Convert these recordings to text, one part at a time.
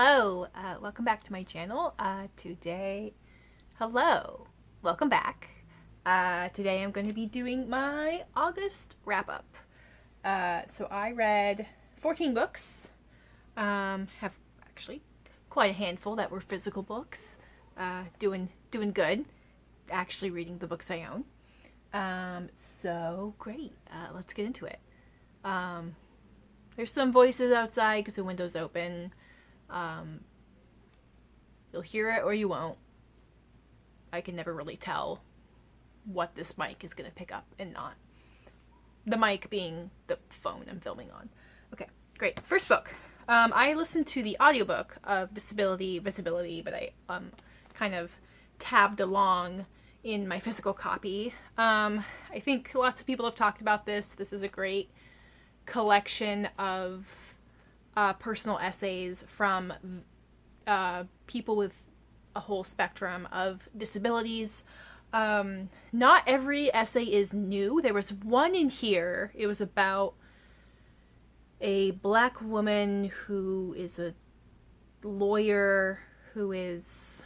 Hello, welcome back to my channel. Welcome back. Today I'm going to be doing my August wrap-up. So I read 14 books, have actually quite a handful that were physical books, doing good, actually reading the books I own. So great, let's get into it. There's some voices outside because the window's open. You'll hear it or you won't. I can never really tell what this mic is going to pick up and not. The mic being the phone I'm filming on. Okay, great. First book. I listened to the audiobook of Disabiity Visibility, but I kind of tabbed along in my physical copy. I think lots of people have talked about this. This is a great collection of personal essays from people with a whole spectrum of disabilities. Not every essay is new. There was one in here. It was about a black woman who is a lawyer who is...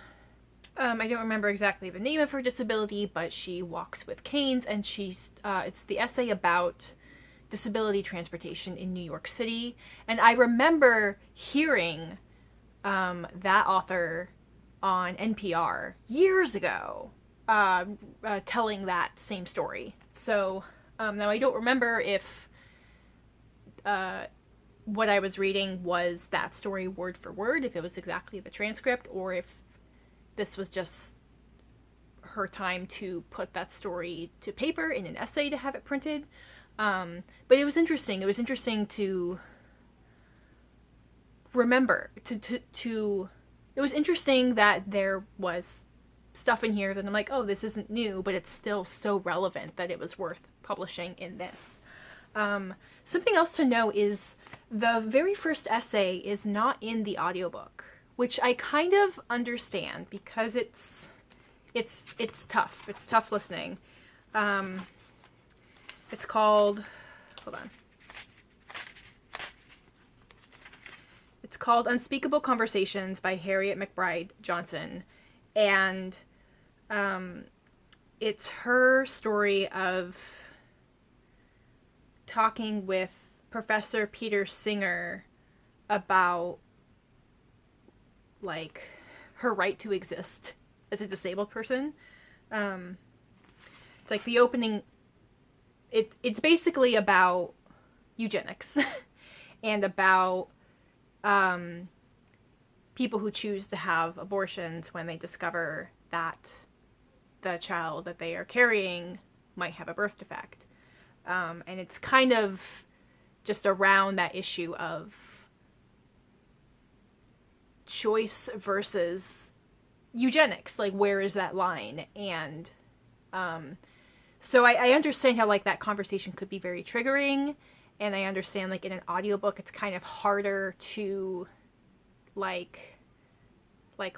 I don't remember exactly the name of her disability, but she walks with canes, and it's the essay about disability transportation in New York City. And I remember hearing that author on NPR years ago telling that same story. So now I don't remember if what I was reading was that story word for word, if it was exactly the transcript, or if this was just her time to put that story to paper in an essay to have it printed. But it was interesting. It was interesting to remember, it was interesting that there was stuff in here that I'm like, oh, this isn't new, but it's still so relevant that it was worth publishing in this. Something else to know is the very first essay is not in the audiobook, which I kind of understand because it's tough. It's tough listening. It's called, hold on. It's called Unspeakable Conversations by Harriet McBride Johnson. And it's her story of talking with Professor Peter Singer about, like, her right to exist as a disabled person. It's like the opening... It's basically about eugenics and about people who choose to have abortions when they discover that the child that they are carrying might have a birth defect. And it's kind of just around that issue of choice versus eugenics. Like, where is that line? And so I understand how, like, that conversation could be very triggering, and I understand, like, in an audiobook it's kind of harder to, like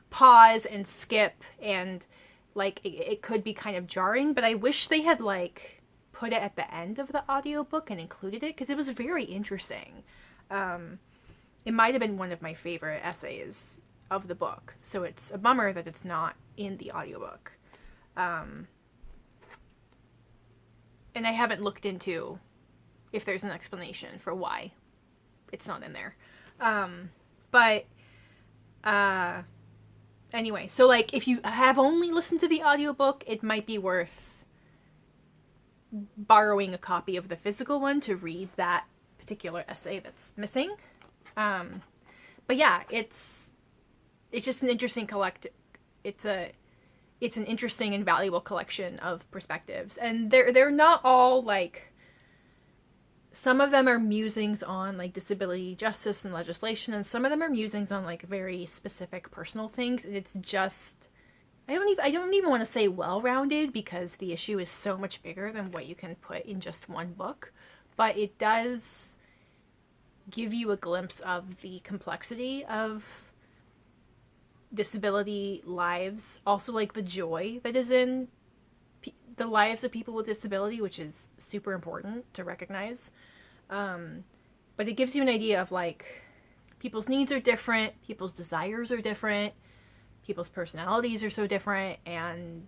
pause and skip, and, like, it could be kind of jarring, but I wish they had, like, put it at the end of the audiobook and included it, because it was very interesting. It might have been one of my favorite essays of the book, so it's a bummer that it's not in the audiobook. And I haven't looked into if there's an explanation for why it's not in there. Anyway, so, like, if you have only listened to the audiobook, it might be worth borrowing a copy of the physical one to read that particular essay that's missing. But yeah, it's just an interesting it's an interesting and valuable collection of perspectives. And they're not all, like, some of them are musings on, like, disability justice and legislation, and some of them are musings on, like, very specific personal things. And it's just, I don't even want to say well-rounded, because the issue is so much bigger than what you can put in just one book. But it does give you a glimpse of the complexity of disability lives, also, like, the joy that is in the lives of people with disability, which is super important to recognize. But it gives you an idea of, like, people's needs are different, people's desires are different, people's personalities are so different, and,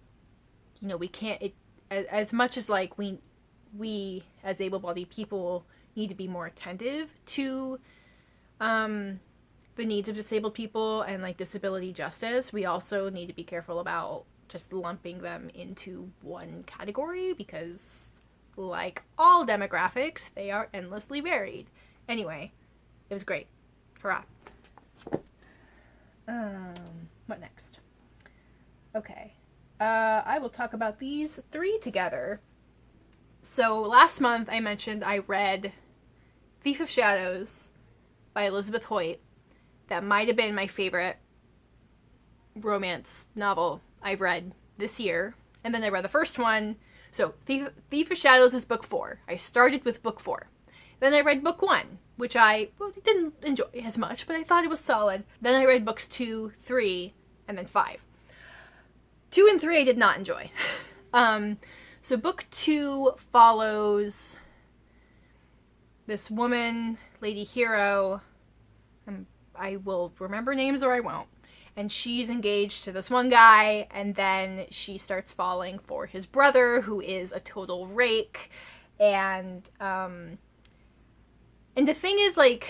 you know, we can't, as much as, like, we as able-bodied people need to be more attentive to the needs of disabled people and, like, disability justice, we also need to be careful about just lumping them into one category, because, like all demographics, they are endlessly varied. Anyway, it was great. Hurrah. What next? Okay. I will talk about these 3 together. So last month I mentioned I read Thief of Shadows by Elizabeth Hoyt. That might have been my favorite romance novel I've read this year. And then I read the first one. So Thief of Shadows is book 4. I started with book 4. Then I read book 1, which I didn't enjoy as much, but I thought it was solid. Then I read books 2, 3, and then 5. 2 and 3 I did not enjoy. So book 2 follows this woman, lady hero. I will remember names or I won't. And she's engaged to this one guy, and then she starts falling for his brother, who is a total rake. And the thing is, like,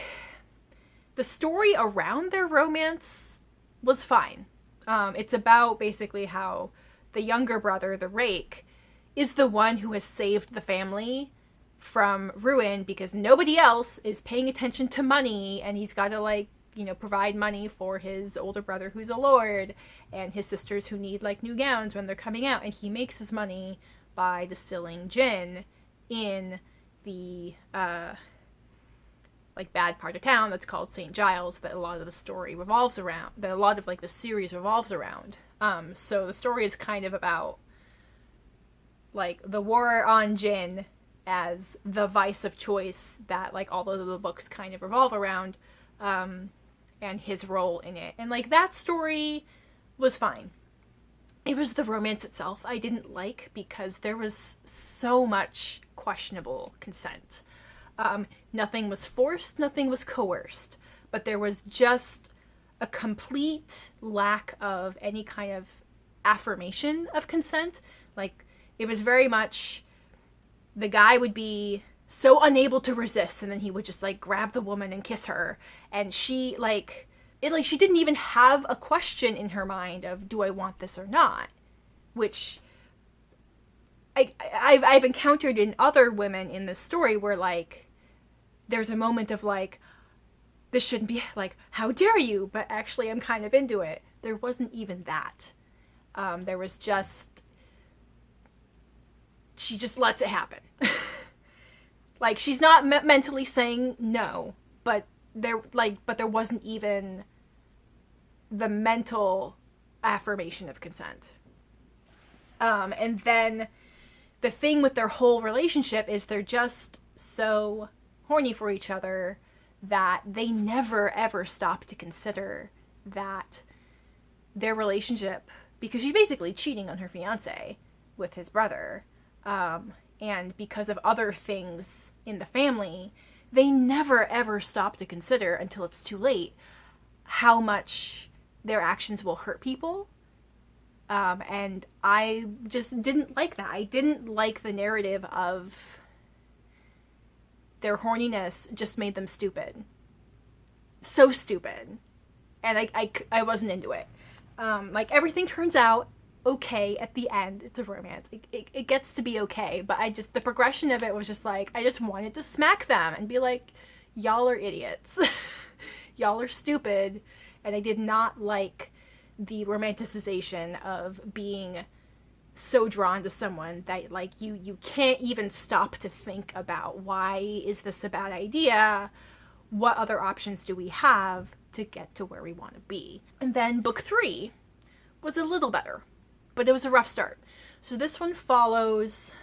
the story around their romance was fine. It's about basically how the younger brother, the rake, is the one who has saved the family from ruin because nobody else is paying attention to money, and he's got to, like, you know, provide money for his older brother who's a lord and his sisters who need, like, new gowns when they're coming out. And he makes his money by distilling gin in the, like, bad part of town that's called St. Giles, that a lot of the story revolves around, that a lot of, like, the series revolves around. So the story is kind of about, like, the war on gin as the vice of choice that, like, all of the books kind of revolve around, and his role in it. And, like, that story was fine. It was the romance itself I didn't like because there was so much questionable consent. Nothing was forced, nothing was coerced, but there was just a complete lack of any kind of affirmation of consent. Like, it was very much the guy would be so unable to resist, and then he would just, like, grab the woman and kiss her, and she, like, she didn't even have a question in her mind of, do I want this or not? Which I've encountered in other women in this story where, like, there's a moment of, like, this shouldn't be, like, how dare you, but actually I'm kind of into it. There wasn't even that. There was just, she just lets it happen. Like, she's not mentally saying no, but there wasn't even the mental affirmation of consent. And then the thing with their whole relationship is they're just so horny for each other that they never ever stop to consider that their relationship, because she's basically cheating on her fiance with his brother, and because of other things in the family, they never ever stop to consider until it's too late how much their actions will hurt people. And I just didn't like that. I didn't like the narrative of their horniness just made them stupid. So stupid. And I wasn't into it. Like, everything turns out okay at the end. It's a romance. It gets to be okay, but the progression of it was just like, I just wanted to smack them and be like, y'all are idiots. Y'all are stupid. And I did not like the romanticization of being so drawn to someone that, like, you can't even stop to think about, why is this a bad idea? What other options do we have to get to where we want to be? And then book 3 was a little better, but it was a rough start. So this one follows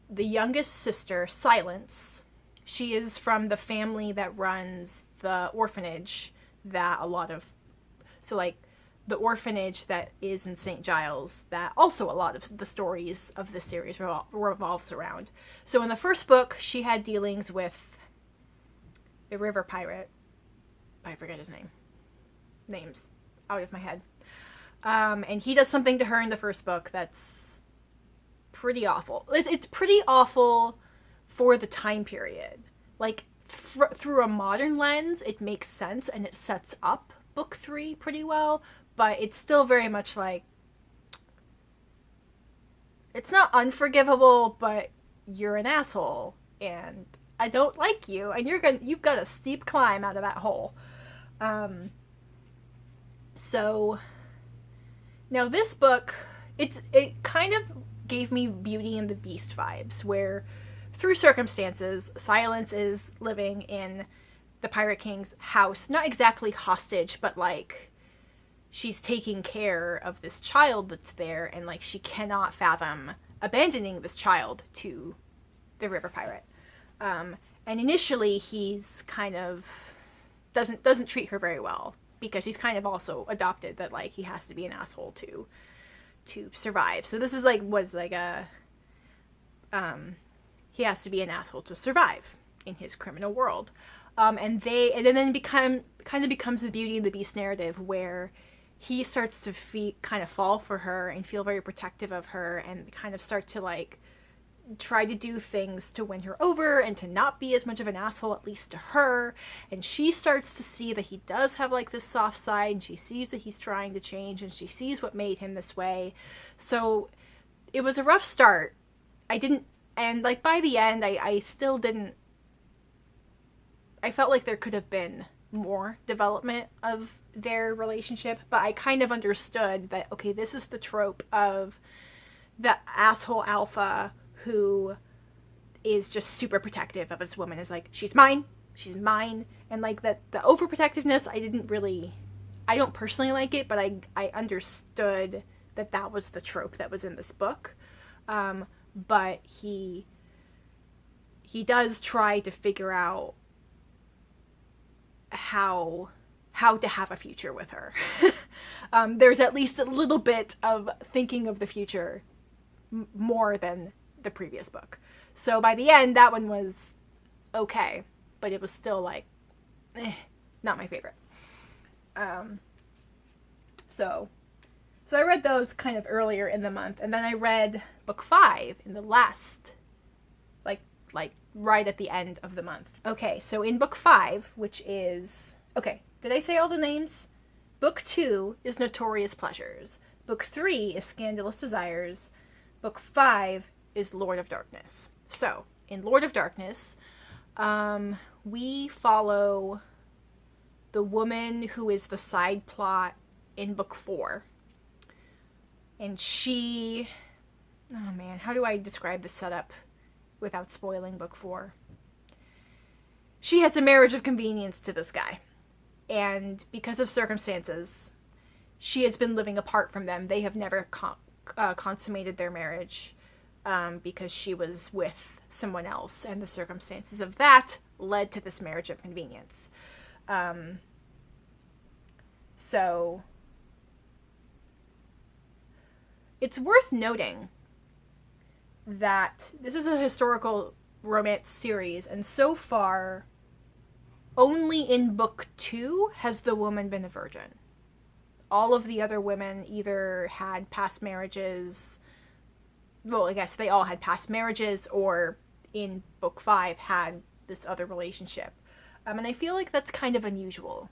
the youngest sister, Silence. She is from the family that runs the orphanage that the orphanage that is in St. Giles, that also a lot of the stories of the series revolves around. So in the first book, she had dealings with the river pirate, I forget his names out of my head. And he does something to her in the first book that's pretty awful. It's pretty awful for the time period. Like, through a modern lens, it makes sense and it sets up book 3 pretty well, but it's still very much like, it's not unforgivable, but you're an asshole and I don't like you and you've got a steep climb out of that hole. So now this book, it kind of gave me Beauty and the Beast vibes, where through circumstances, Silence is living in the Pirate King's house, not exactly hostage, but like she's taking care of this child that's there, and like she cannot fathom abandoning this child to the river pirate. And initially he's kind of doesn't treat her very well, because he's kind of also adopted that like he has to be an asshole to survive. So this is like was like a he has to be an asshole to survive in his criminal world. And then becomes the Beauty and the Beast narrative, where he starts to kind of fall for her and feel very protective of her, and kind of start to like try to do things to win her over and to not be as much of an asshole, at least to her. And she starts to see that he does have like this soft side, and she sees that he's trying to change, and she sees what made him this way. So it was a rough start. And like by the end, I still didn't, I felt like there could have been more development of their relationship, but I kind of understood that, okay, this is the trope of the asshole alpha who is just super protective of his woman, is like, she's mine, and like that the overprotectiveness, I don't personally like it, but I understood that was the trope that was in this book. But he does try to figure out how to have a future with her. There's at least a little bit of thinking of the future more than the previous book. So by the end, that one was okay, but it was still like, not my favorite. So I read those kind of earlier in the month, and then I read book 5 in the last, like right at the end of the month. Okay, so in book 5, which is, okay, did I say all the names? Book 2 is Notorious Pleasures. Book 3 is Scandalous Desires. Book 5 is Lord of Darkness. So, in Lord of Darkness, we follow the woman who is the side plot in book 4. And she, oh man, how do I describe the setup without spoiling book 4? She has a marriage of convenience to this guy. And because of circumstances, she has been living apart from them. They have never consummated their marriage because she was with someone else. And the circumstances of that led to this marriage of convenience. So it's worth noting that this is a historical romance series, and so far, only in book 2 has the woman been a virgin. All of the other women either had past marriages, well, I guess they all had past marriages, or in book 5 had this other relationship. And I feel like that's kind of unusual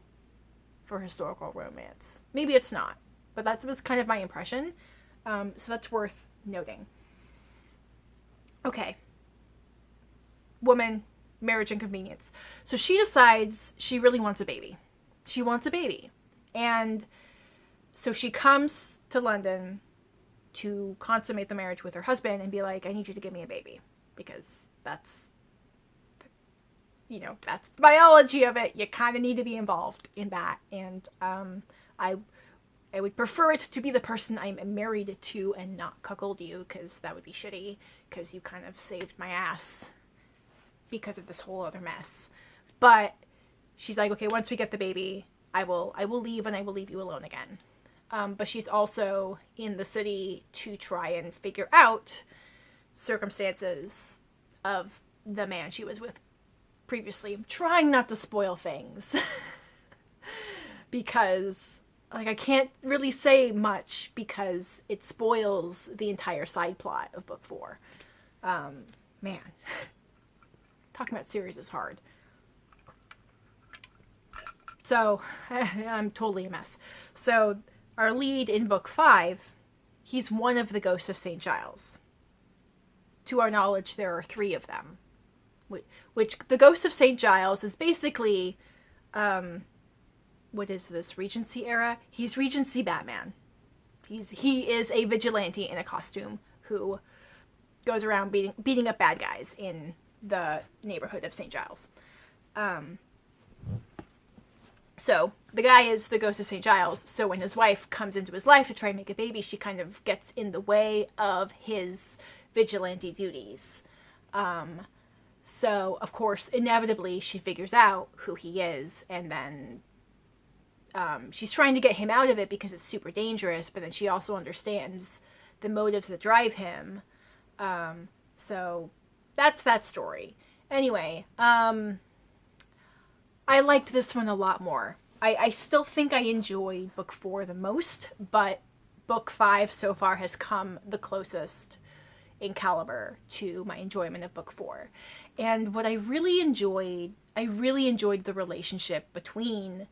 for historical romance. Maybe it's not, but that was kind of my impression. So that's worth noting. Okay. Woman, marriage and convenience. So she decides she really wants a baby. She wants a baby. And so she comes to London to consummate the marriage with her husband and be like, I need you to give me a baby. Because that's the biology of it. You kind of need to be involved in that. And I would prefer it to be the person I'm married to and not cuckold you, because that would be shitty, because you kind of saved my ass because of this whole other mess. But she's like, okay, once we get the baby, I will leave, and I will leave you alone again. But she's also in the city to try and figure out circumstances of the man she was with previously. I'm trying not to spoil things. because like I can't really say much because it spoils the entire side plot of book 4. Man, talking about series is hard. So I'm totally a mess. So our lead in book 5, he's one of the ghosts of St. Giles. To our knowledge, there are 3 of them. Which the Ghost of St. Giles is basically, what is this, Regency era? He's Regency Batman. He is a vigilante in a costume who goes around beating up bad guys in the neighborhood of St. Giles. So the guy is the Ghost of St. Giles. So when his wife comes into his life to try and make a baby, she kind of gets in the way of his vigilante duties. So, of course, inevitably, she figures out who he is, and then she's trying to get him out of it because it's super dangerous, but then she also understands the motives that drive him. So, that's that story. Anyway, I liked this one a lot more. I still think I enjoyed book 4 the most, but book 5 so far has come the closest in caliber to my enjoyment of book 4. And what I really enjoyed the relationship between,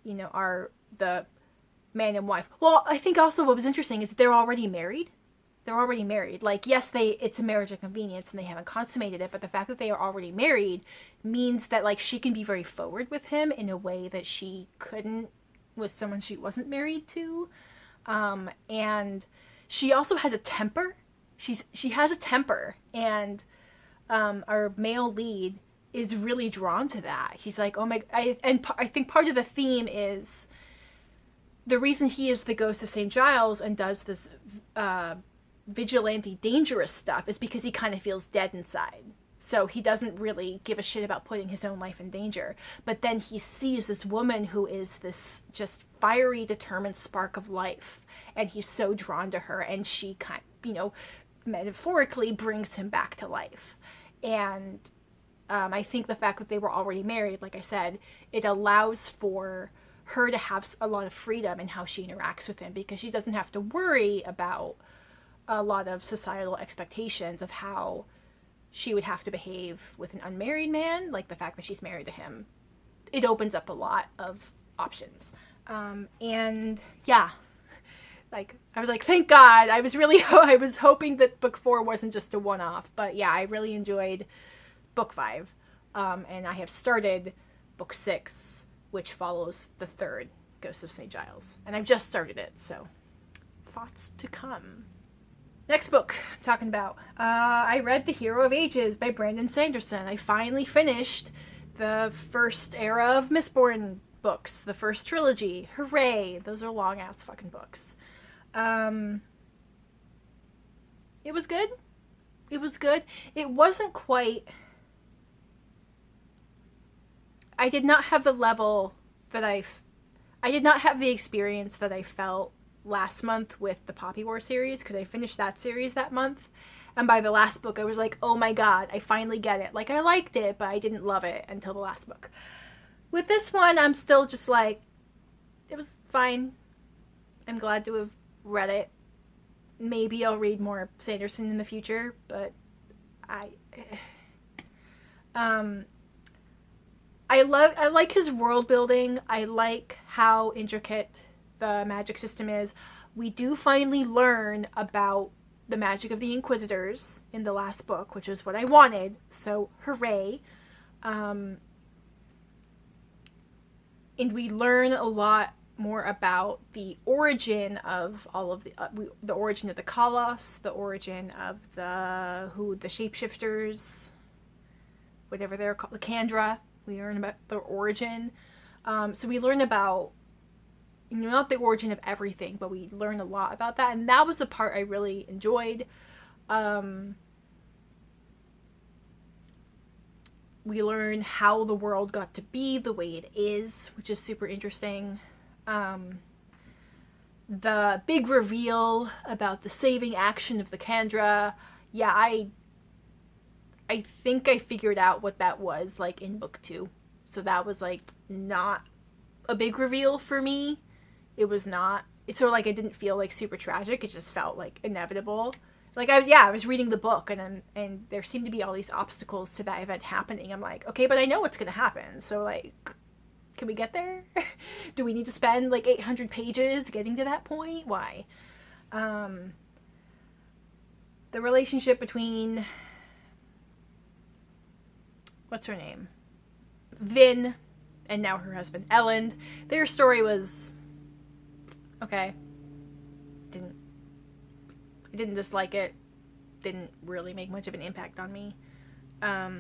the man and wife. Well, I think also what was interesting is they're already married. Like, yes, it's a marriage of convenience and they haven't consummated it, but the fact that they are already married means that, like, she can be very forward with him in a way that she couldn't with someone she wasn't married to. And she also has a temper. She has a temper, and our male lead is really drawn to that. He's like, oh my, I think part of the theme is the reason he is the Ghost of St. Giles and does this vigilante dangerous stuff is because he kind of feels dead inside. So he doesn't really give a shit about putting his own life in danger. But then he sees this woman who is this just fiery, determined spark of life, and he's so drawn to her, and she kind of, metaphorically brings him back to life. And I think the fact that they were already married, like I said, it allows for her to have a lot of freedom in how she interacts with him, because she doesn't have to worry about a lot of societal expectations of how she would have to behave with an unmarried man. Like the fact that she's married to him, it opens up a lot of options. And yeah, like, I was like, thank God. I was hoping that book 4 wasn't just a one-off. But yeah, I really enjoyed book 5. And I have started book 6, which follows the 3rd, Ghost of St. Giles. And I've just started it, so thoughts to come. Next book I'm talking about. I read The Hero of Ages by Brandon Sanderson. I finally finished the first era of Mistborn books, the first trilogy. Hooray! Those are long-ass fucking books. It was good. It wasn't quite... I did not have the level that I did not have the experience that I felt last month with the Poppy War series, because I finished that series that month. And by the last book, I was like, oh my God, I finally get it. Like, I liked it, but I didn't love it until the last book. With this one, I'm still just like, it was fine. I'm glad to have read it. Maybe I'll read more Sanderson in the future, but I like his world building. I like how intricate the magic system is. We do finally learn about the magic of the Inquisitors in the last book, which is what I wanted, so hooray. And we learn a lot more about the origin of all of the origin of the Kalos, the origin of the shapeshifters, whatever they're called, the Kandra. We learn about their origin. So we learn about, not the origin of everything, but we learn a lot about that, and that was the part I really enjoyed. We learn how the world got to be the way it is, which is super interesting. The big reveal about the saving action of the Kandra. Yeah, I think I figured out what that was, like, in book 2. So that was, like, not a big reveal for me. It was not. It's sort of like it didn't feel like super tragic. It just felt like inevitable. Like I was reading the book and there seemed to be all these obstacles to that event happening. I'm like, okay, but I know what's gonna happen. So like, can we get there? Do we need to spend like 800 pages getting to that point? Why? The relationship between, what's her name? Vin, and now her husband, Elend. Their story was okay. I didn't dislike it. Didn't really make much of an impact on me. I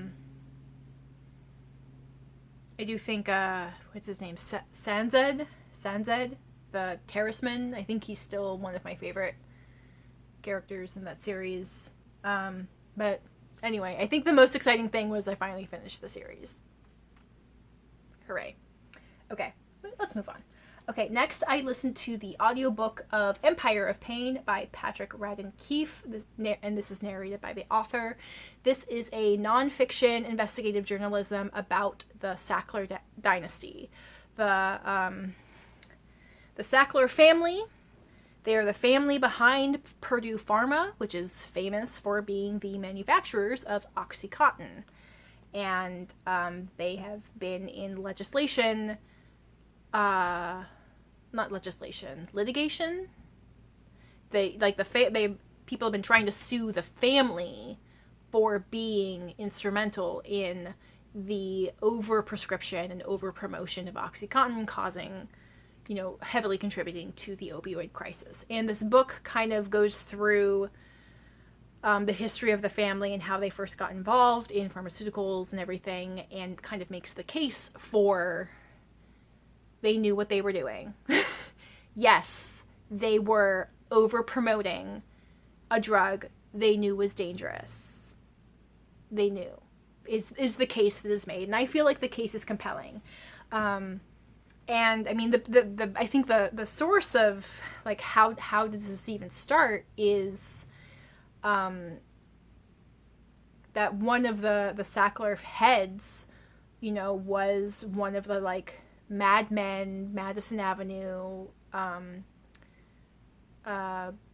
do think, what's his name? Sanzed, the terraceman. I think he's still one of my favorite characters in that series. But anyway, I think the most exciting thing was I finally finished the series. Hooray. Okay, let's move on. Okay, next I listened to the audiobook of Empire of Pain by Patrick Radden Keefe, and this is narrated by the author. This is a nonfiction investigative journalism about the Sackler dynasty. The Sackler family, they are the family behind Purdue Pharma, which is famous for being the manufacturers of OxyContin. And they have been in litigation. People have been trying to sue the family for being instrumental in the overprescription and overpromotion of OxyContin, causing, heavily contributing to the opioid crisis. And this book kind of goes through the history of the family and how they first got involved in pharmaceuticals and everything, and kind of makes the case for they knew what they were doing. Yes, they were over-promoting a drug they knew was dangerous. They knew. Is the case that is made. And I feel like the case is compelling. And I mean, I think the source of, like, how does this even start is that one of the Sackler heads, was one of the, like, Mad Men, Madison Avenue,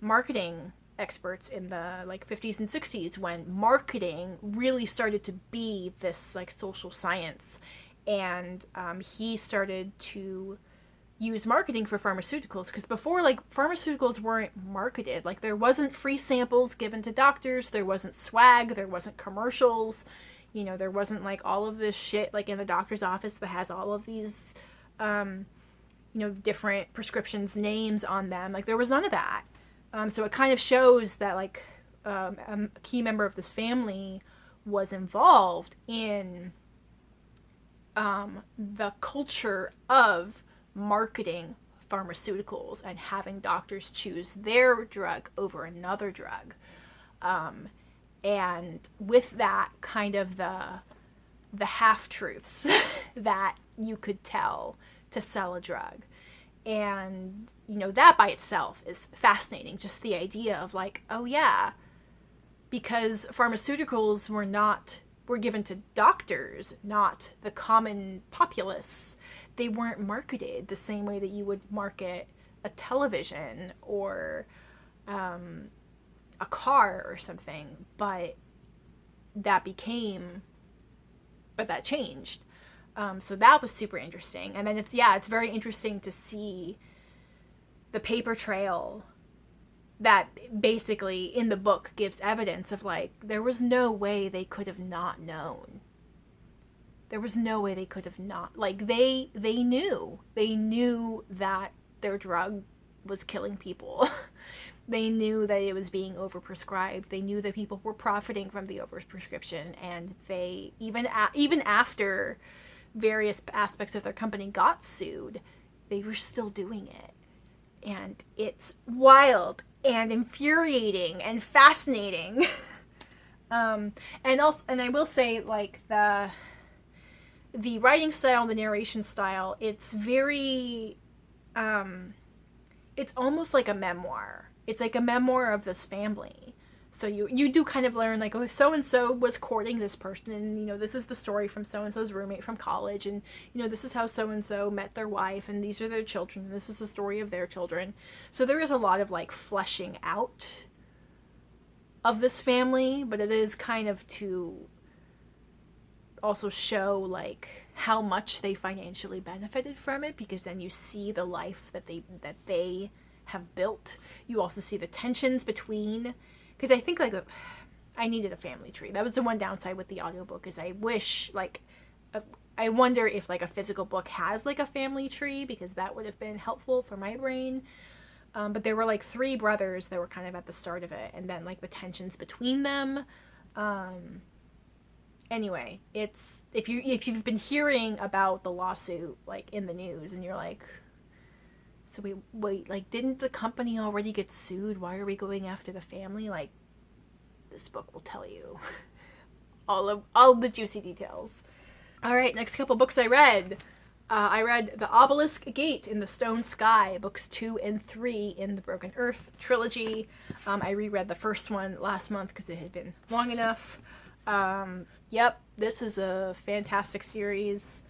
marketing experts in the, like, 50s and 60s, when marketing really started to be this, like, social science. And he started to use marketing for pharmaceuticals, because before, like, pharmaceuticals weren't marketed. Like, there wasn't free samples given to doctors, there wasn't swag, there wasn't commercials, there wasn't, like, all of this shit, like, in the doctor's office that has all of these, different prescriptions, names on them. Like, there was none of that. So it kind of shows that, like, a key member of this family was involved in the culture of marketing pharmaceuticals and having doctors choose their drug over another drug. And with that, kind of the half-truths that you could tell to sell a drug. And, that by itself is fascinating. Just the idea of, like, oh yeah, because pharmaceuticals were given to doctors, not the common populace. They weren't marketed the same way that you would market a television or a car or something, but that changed. So that was super interesting. And then it's very interesting to see the paper trail that basically in the book gives evidence of, like, there was no way they could have not known. There was no way they could have not, like, they knew that their drug was killing people. They knew that it was being overprescribed. They knew that people were profiting from the overprescription, and they, even after various aspects of their company got sued, they were still doing it. And it's wild and infuriating and fascinating. And I will say, like, the writing style, the narration style, it's very, it's almost like a memoir. It's like a memoir of this family. So you do kind of learn, like, oh, so-and-so was courting this person, and, you know, this is the story from so-and-so's roommate from college, and, you know, this is how so-and-so met their wife, and these are their children, and this is the story of their children. So there is a lot of, like, fleshing out of this family, but it is kind of to also show, like, how much they financially benefited from it, because then you see the life that they have built. You also see the tensions between, because I think, like, I needed a family tree. That was the one downside with the audiobook, is I wish, like, I wonder if, like, a physical book has, like, a family tree, because that would have been helpful for my brain. But there were, like, 3 brothers that were kind of at the start of it, and then, like, the tensions between them. Anyway, it's, if you've been hearing about the lawsuit, like, in the news, and you're like, so wait, like, didn't the company already get sued? Why are we going after the family? Like, this book will tell you all the juicy details. All right, next couple books I read. I read The Obelisk Gate in the Stone Sky, books 2 and 3 in the Broken Earth trilogy. I reread the first one last month because it had been long enough. Yep, this is a fantastic series.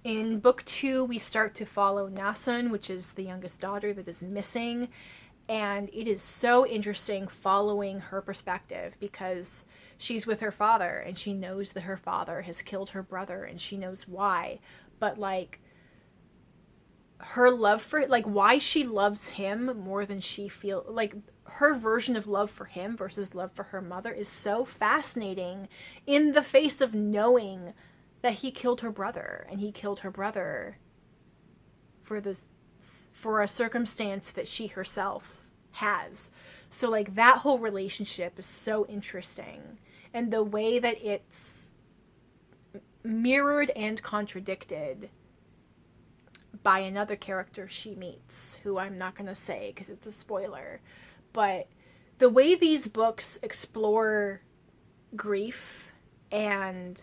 In book 2, we start to follow Nasun, which is the youngest daughter that is missing. And it is so interesting following her perspective, because she's with her father and she knows that her father has killed her brother and she knows why. But, like, her love for, like, why she loves him more than she feels, like, her version of love for him versus love for her mother is so fascinating in the face of knowing that he killed her brother, and he killed her brother for a circumstance that she herself has. So, like, that whole relationship is so interesting, and the way that it's mirrored and contradicted by another character she meets, who I'm not going to say because it's a spoiler. But the way these books explore grief and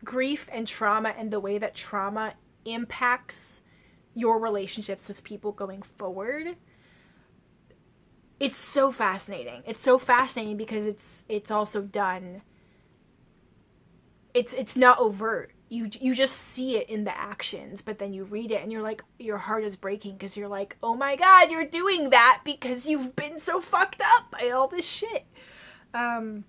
grief and trauma, and the way that trauma impacts your relationships with people going forward, it's so fascinating. It's so fascinating because it's also done. It's not overt. You just see it in the actions, but then you read it and you're like, your heart is breaking, because you're like, oh my god, you're doing that because you've been so fucked up by all this shit. And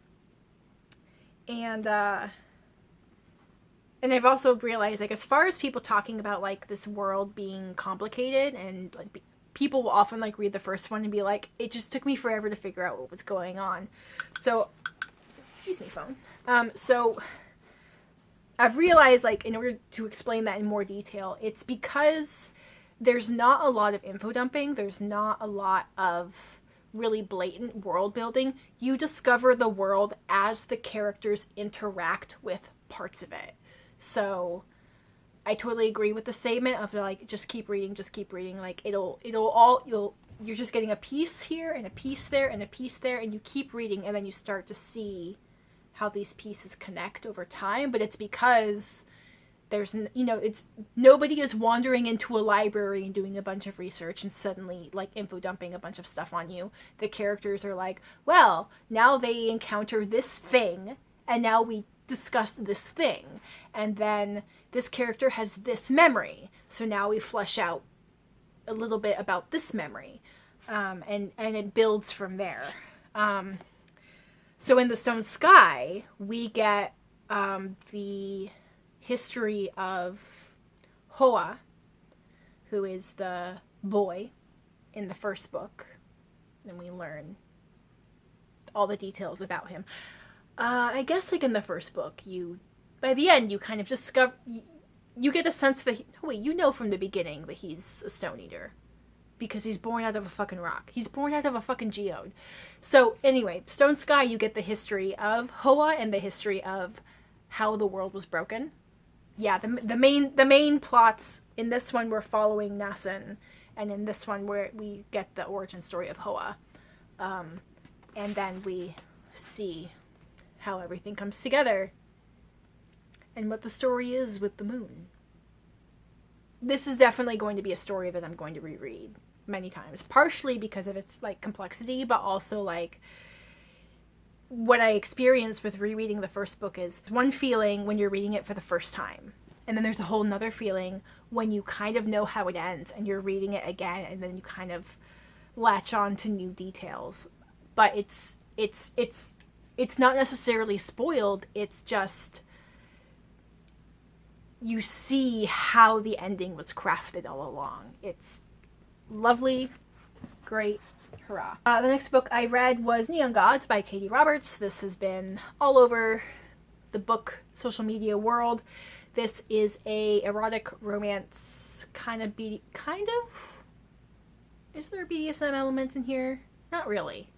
I've also realized, like, as far as people talking about, like, this world being complicated, and, like, people will often, like, read the first one and be like, it just took me forever to figure out what was going on. So, excuse me, phone. So I've realized, like, in order to explain that in more detail, it's because there's not a lot of info dumping. There's not a lot of really blatant world building. You discover the world as the characters interact with parts of it. So I totally agree with the statement of, like, just keep reading. Like, you're just getting a piece here and a piece there and a piece there, and you keep reading, and then you start to see how these pieces connect over time. But it's because there's, you know, it's, nobody is wandering into a library and doing a bunch of research and suddenly, like, info dumping a bunch of stuff on you. The characters are like, well, now they encounter this thing, and now we discuss this thing, and then this character has this memory, so now we flesh out a little bit about this memory, and it builds from there. So in The Stone Sky, we get the history of Hoa, who is the boy in the first book, and we learn all the details about him. I guess, like, in the first book, by the end, you kind of discover, you get a sense that, you know from the beginning that he's a stone eater. Because he's born out of a fucking rock. He's born out of a fucking geode. So, anyway, Stone Sky, you get the history of Hoa and the history of how the world was broken. Yeah, the main plots in this one, we're following Nasun, and in this one we get the origin story of Hoa. And then we see how everything comes together and what the story is with the moon. This is definitely going to be a story that I'm going to reread. many times, partially because of its like complexity, but also like what I experienced with rereading the first book is one feeling when you're reading it for the first time, and then there's a whole nother feeling when you kind of know how it ends and you're reading it again, and then you kind of latch on to new details. But it's not necessarily spoiled, it's just you see how the ending was crafted all along. It's lovely, great, hurrah. The next book I read was Neon Gods by Katee Roberts. This has been all over the book social media world. This is a erotic romance is there a BDSM element in here? Not really.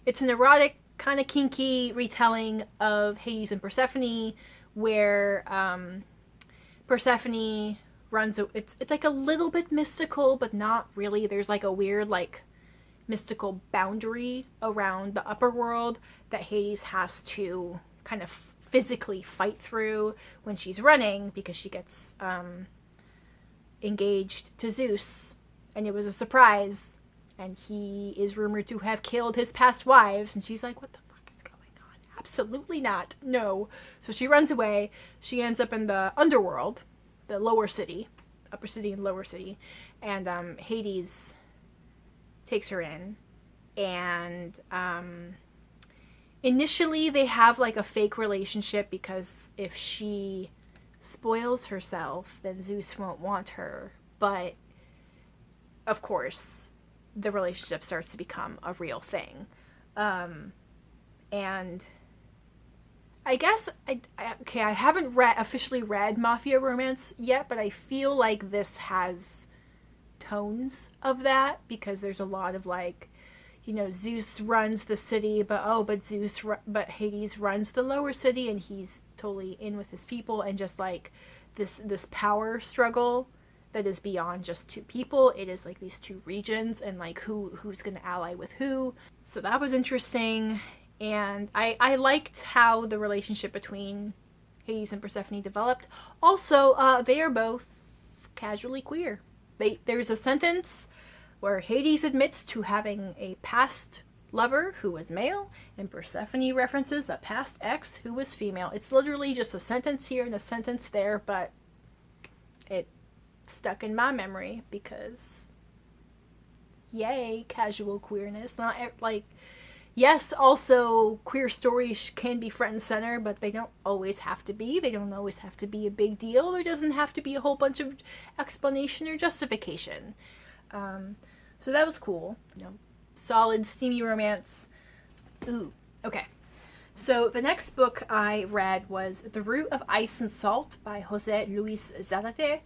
It's an erotic, kind of kinky retelling of Hades and Persephone, where Persephone runs it's like a little bit mystical, but not really. There's like a weird like mystical boundary around the upper world that Hades has to kind of physically fight through when she's running, because she gets engaged to Zeus, and it was a surprise, and he is rumored to have killed his past wives, and she's like, what the fuck is going on? Absolutely not. No. So she runs away. She ends up in the underworld, the lower city, upper city and lower city, and Hades takes her in, and initially they have like a fake relationship, because if she spoils herself, then Zeus won't want her. But of course the relationship starts to become a real thing, and I guess I haven't officially read Mafia Romance yet, but I feel like this has tones of that, because there's a lot of like, you know, Zeus runs the city, but Hades runs the lower city, and he's totally in with his people, and just like this power struggle that is beyond just two people. It is like these two regions, and like who's going to ally with who. So that was interesting, and I liked how the relationship between Hades and Persephone developed. Also, they are both casually queer. There's a sentence where Hades admits to having a past lover who was male, and Persephone references a past ex who was female. It's literally just a sentence here and a sentence there, but it stuck in my memory because, yay, casual queerness. Not like, yes, also queer stories can be front and center, but they don't always have to be. They don't always have to be a big deal. There doesn't have to be a whole bunch of explanation or justification. So that was cool. You know, solid, steamy romance. Ooh, okay. So the next book I read was The Root of Ice and Salt by José Luis Zárate,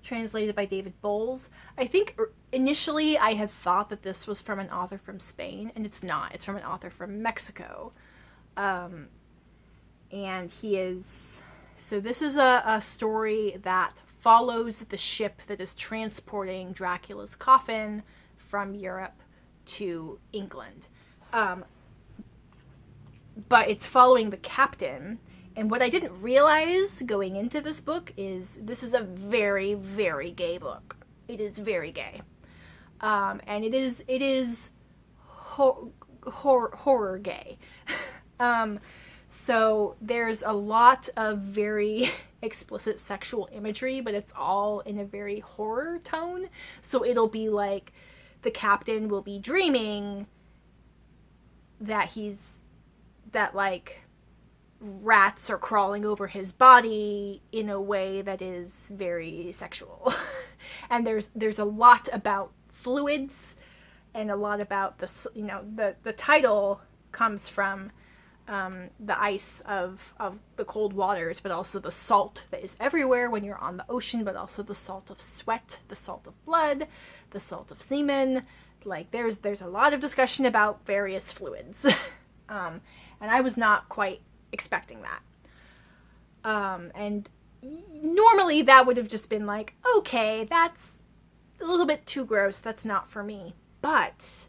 translated by David Bowles. I think initially I had thought that this was from an author from Spain, and it's not. It's from an author from Mexico. And he is... So this is a story that follows the ship that is transporting Dracula's coffin from Europe to England. But it's following the captain. And what I didn't realize going into this book is this is a very, very gay book. It is very gay. And it is horror gay. So there's a lot of very explicit sexual imagery, but it's all in a very horror tone. So it'll be like the captain will be dreaming that like rats are crawling over his body in a way that is very sexual. And there's a lot about fluids, and a lot about the title comes from the ice of the cold waters, but also the salt that is everywhere when you're on the ocean, but also the salt of sweat, the salt of blood, the salt of semen. Like there's a lot of discussion about various fluids. And I was not quite expecting that. And normally that would have just been like, okay, that's a little bit too gross. That's not for me. But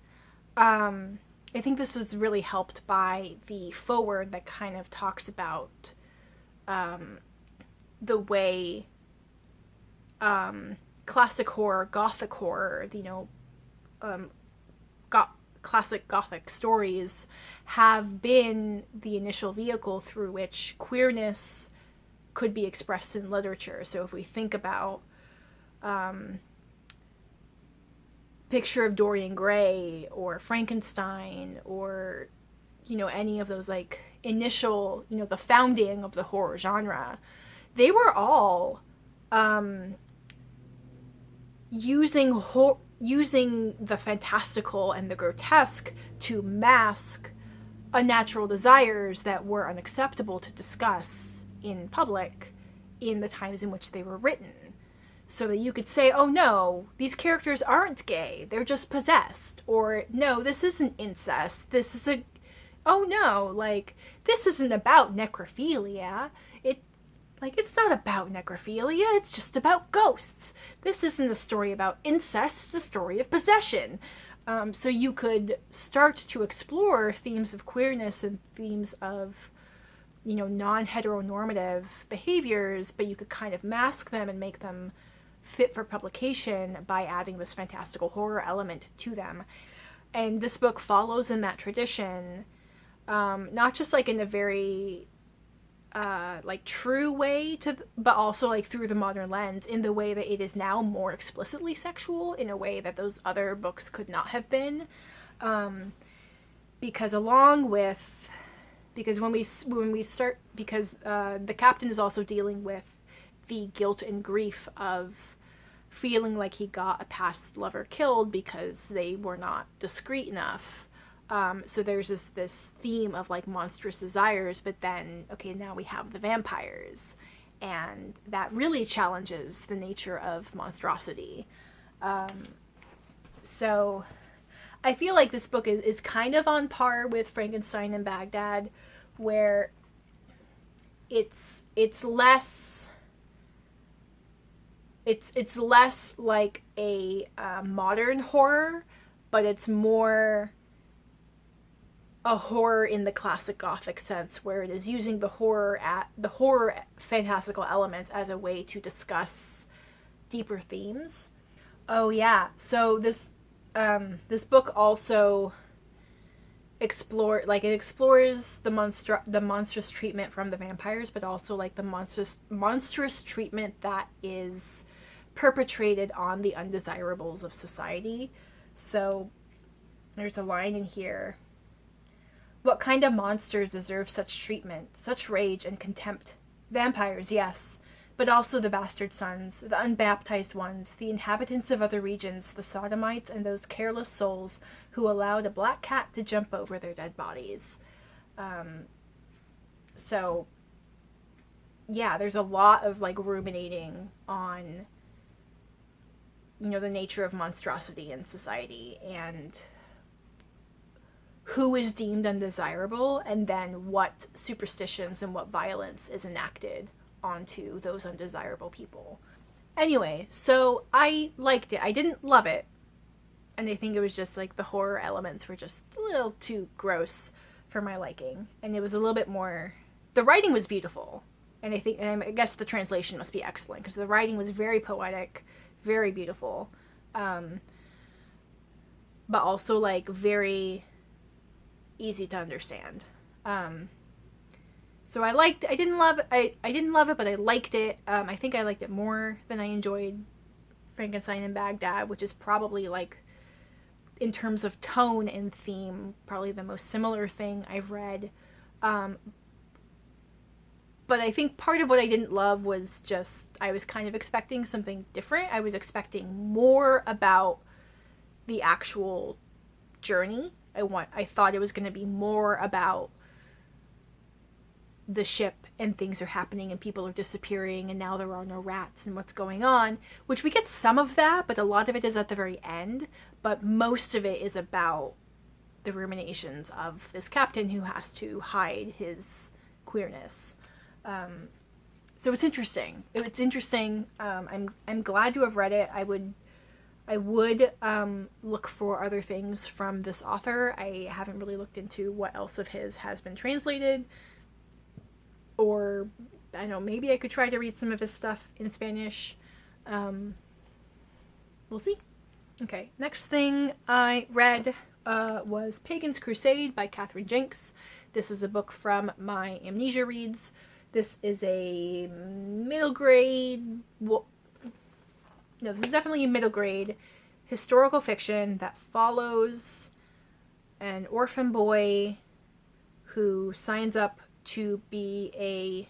I think this was really helped by the foreword that kind of talks about the way classic horror, gothic horror, you know, classic gothic stories have been the initial vehicle through which queerness could be expressed in literature. So if we think about Picture of Dorian Gray or Frankenstein or, you know, any of those like initial, you know, the founding of the horror genre, they were all using the fantastical and the grotesque to mask unnatural desires that were unacceptable to discuss in public in the times in which they were written. So that you could say, oh no, these characters aren't gay, they're just possessed. Or, no, this isn't incest, this is a... Oh no, like, this isn't about necrophilia. It's not about necrophilia, it's just about ghosts. This isn't a story about incest, it's a story of possession. So you could start to explore themes of queerness and themes of, you know, non-heteronormative behaviors, but you could kind of mask them and make them fit for publication by adding this fantastical horror element to them. And this book follows in that tradition, not just like in a very like true way but also like through the modern lens, in the way that it is now more explicitly sexual in a way that those other books could not have been, because when we start, because the captain is also dealing with the guilt and grief of feeling like he got a past lover killed because they were not discreet enough. So there's this theme of like monstrous desires, but then, okay, now we have the vampires, and that really challenges the nature of monstrosity. So I feel like this book is kind of on par with Frankenstein and Baghdad, where it's less like a modern horror, but it's more a horror in the classic Gothic sense, where it is using the horror fantastical elements as a way to discuss deeper themes. Oh yeah, so this book also explores the monstrous treatment from the vampires, but also like the monstrous treatment that is perpetrated on the undesirables of society. So there's a line in here: "What kind of monsters deserve such treatment, such rage and contempt? Vampires, yes, but also the bastard sons, the unbaptized ones, the inhabitants of other regions, the sodomites, and those careless souls who allowed a black cat to jump over their dead bodies." So, yeah, there's a lot of like ruminating on, you know, the nature of monstrosity in society and who is deemed undesirable, and then what superstitions and what violence is enacted onto those undesirable people. Anyway, so I liked it. I didn't love it, and I think it was just like the horror elements were just a little too gross for my liking, and it was a little bit more... The writing was beautiful, and I guess the translation must be excellent, because the writing was very poetic, very beautiful, but also like very easy to understand. So I didn't love it, but I liked it. I think I liked it more than I enjoyed Frankenstein and Baghdad, which is probably like, in terms of tone and theme, probably the most similar thing I've read. But I think part of what I didn't love was just, I was kind of expecting something different. I was expecting more about the actual journey. I thought it was going to be more about the ship and things are happening and people are disappearing and now there are no rats and what's going on, which we get some of that, but a lot of it is at the very end. But most of it is about the ruminations of this captain who has to hide his queerness. So it's interesting. I'm glad to have read it. I would look for other things from this author. I haven't really looked into what else of his has been translated. Or, I don't know, maybe I could try to read some of his stuff in Spanish. we'll see. Okay, next thing I read was Pagan's Crusade by Jinks. This is a book from my Amnesia Reads. This is a middle grade... no, this is definitely a middle grade historical fiction that follows an orphan boy who signs up to be a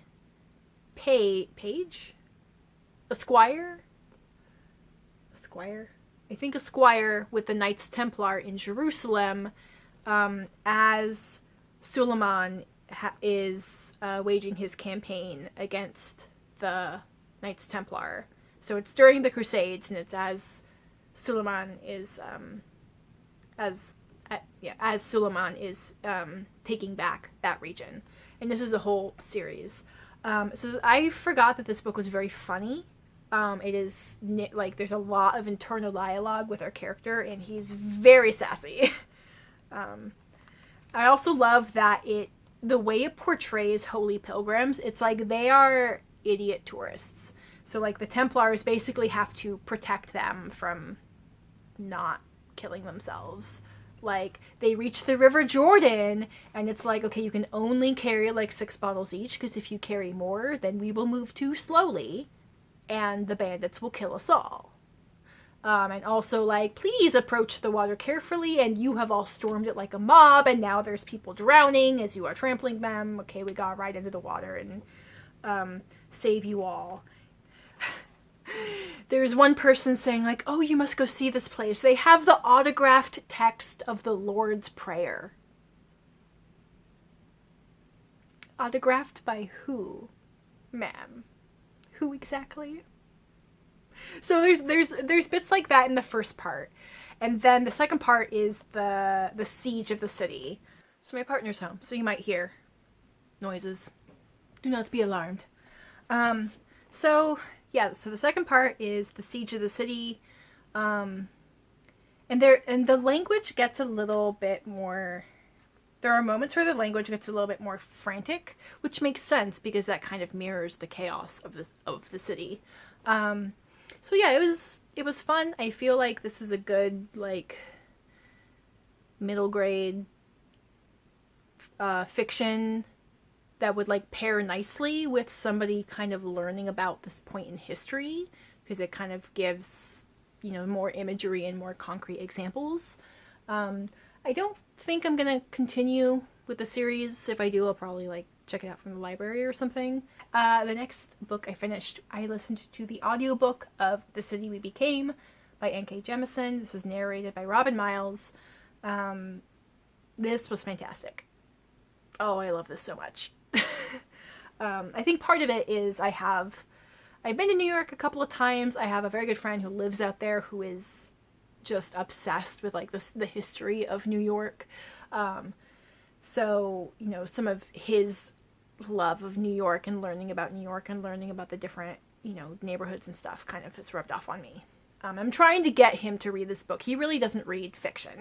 page? A squire? I think a squire with the Knights Templar in Jerusalem, as Suleiman is waging his campaign against the Knights Templar. So it's during the Crusades, and it's as Suleiman is as Suleiman is taking back that region. And this is a whole series. So I forgot that this book was very funny. It is, like, there's a lot of internal dialogue with our character, and he's very sassy. I also love that the way it portrays holy pilgrims, it's like they are idiot tourists. So, like, the Templars basically have to protect them from not killing themselves. Like, they reach the River Jordan, and it's like, okay, you can only carry, like, 6 bottles each, because if you carry more, then we will move too slowly, and the bandits will kill us all. And also, like, please approach the water carefully, and you have all stormed it like a mob, and now there's people drowning as you are trampling them. Okay, we got right into the water and save you all. There's one person saying, like, oh, you must go see this place. They have the autographed text of the Lord's Prayer. Autographed by who, ma'am? Who exactly? So there's bits like that in the first part. And then the second part is the siege of the city. So my partner's home, so you might hear noises. Do not be alarmed. So the second part is the siege of the city. And the language gets a little bit more... There are moments where the language gets a little bit more frantic, which makes sense because that kind of mirrors the chaos of the city. So yeah, it was fun. I feel like this is a good, like, middle grade fiction that would, like, pair nicely with somebody kind of learning about this point in history, because it kind of gives, you know, more imagery and more concrete examples. I don't think I'm gonna continue with the series. If I do, I'll probably, like, check it out from the library or something. The next book I finished, I listened to the audiobook of The City We Became by N.K. Jemisin. This is narrated by Robin Miles. This was fantastic. Oh, I love this so much. I think part of it is I've been to New York a couple of times. I have a very good friend who lives out there who is just obsessed with, like, the history of New York. So, you know, some of his love of New York and learning about New York and learning about the different, you know, neighborhoods and stuff kind of has rubbed off on me. I'm trying to get him to read this book. He really doesn't read fiction.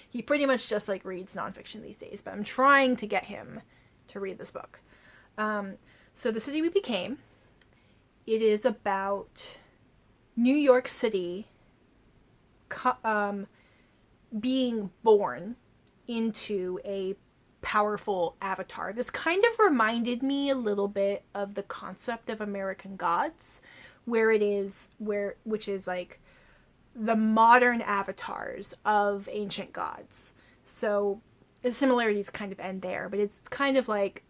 He pretty much just, like, reads nonfiction these days, but I'm trying to get him to read this book. So The City We Became, it is about New York City being born into a powerful avatar. This kind of reminded me a little bit of the concept of American Gods, which is like the modern avatars of ancient gods. So the similarities kind of end there, but it's kind of like,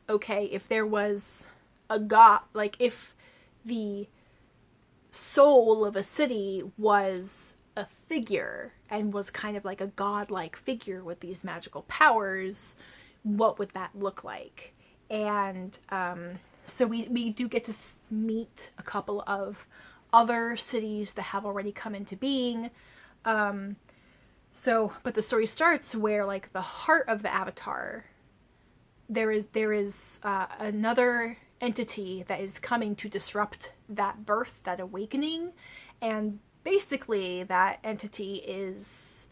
okay, if there was a god, like if the soul of a city was a figure and was kind of like a godlike figure with these magical powers, what would that look like? And so we do get to meet a couple of other cities that have already come into being. But the story starts where, like, the heart of the avatar, there is another entity that is coming to disrupt that birth, that awakening, and basically that entity is